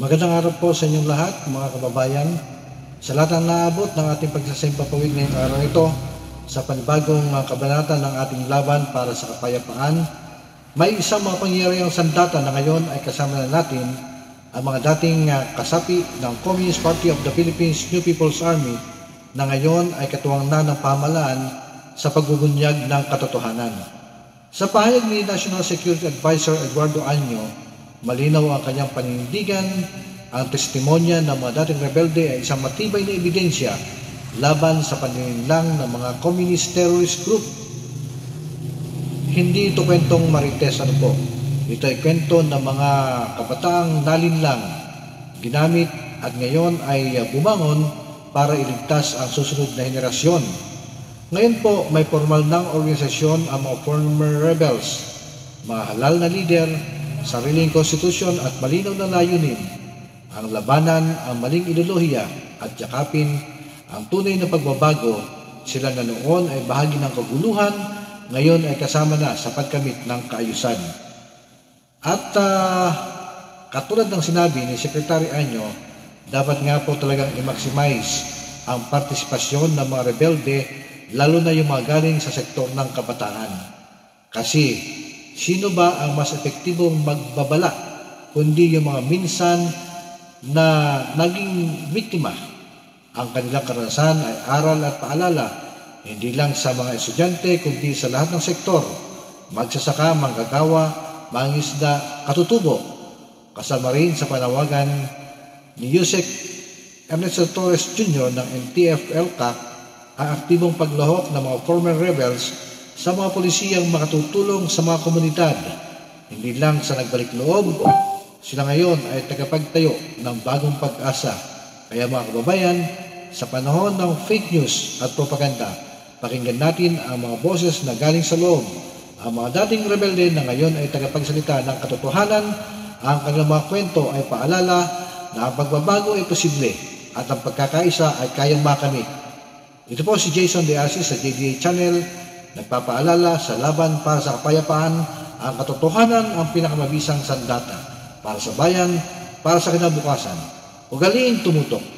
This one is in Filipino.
Magandang araw po sa inyong lahat, mga kababayan. Sa lahat ng naabot ng ating pagsasampapawid ngayong araw ito, sa panibagong kabanata ng ating laban para sa kapayapaan, may isang mapangyarihang sandata na ngayon ay kasama na natin ang mga dating kasapi ng Communist Party of the Philippines New People's Army na ngayon ay katuwang na ng pamahalaan sa pagbubunyag ng katotohanan. Sa pahayag ni National Security Advisor Eduardo Año, malinaw ang kanyang paninindigan, ang testimonya ng mga dating rebelde ay isang matibay na ebidensya laban sa panininlang ng mga communist terrorist group. Hindi ito kwentong marites po. Ito ay kwento ng mga kabataang nalinlang, ginamit at ngayon ay bumangon para iligtas ang susunod na henerasyon. Ngayon po may formal ng organisasyon ang mga former rebels, mga halal na leader, sariling konstitusyon at malinaw na layunin, ang labanan ang maling ideolohiya at yakapin ang tunay na pagbabago. Sila na noon ay bahagi ng kaguluhan, ngayon ay kasama na sa pagkamit ng kaayusan. At katulad ng sinabi ni Secretary Año, dapat nga po talagang i-maximize ang partisipasyon ng mga rebelde, lalo na yung mga galing sa sektor ng kabataan. Kasi sino ba ang mas epektibong magbabala kundi yung mga minsan na naging biktima? Ang kanilang karanasan ay aral at paalala, hindi lang sa mga estudyante kundi sa lahat ng sektor, magsasaka, manggagawa, mangingisda, katutubo. Kasama rin sa panawagan ni Yusek Ernesto Torres Jr. ng NTF-ELCAC ang aktibong paglahok ng mga former rebels sa mga polisiyang makatutulong sa mga komunidad. Hindi lang sa nagbalik loob, sila ngayon ay tagapagtayo ng bagong pag-asa. Kaya mga kababayan, sa panahon ng fake news at propaganda, pakinggan natin ang mga boses na galing sa loob. Ang mga dating rebelde na ngayon ay tagapagsalita ng katotohanan. Ang kanilang mga kwento ay paalala na ang pagbabago ay posible at ang pagkakaisa ay kayang makamit. Ito po si Jason De Asis sa JDA Channel, nagpapaalala sa laban para sa kapayapaan. Ang katotohanan ang pinakamabisang sandata para sa bayan, para sa kinabukasan. Ugaliing tumutok.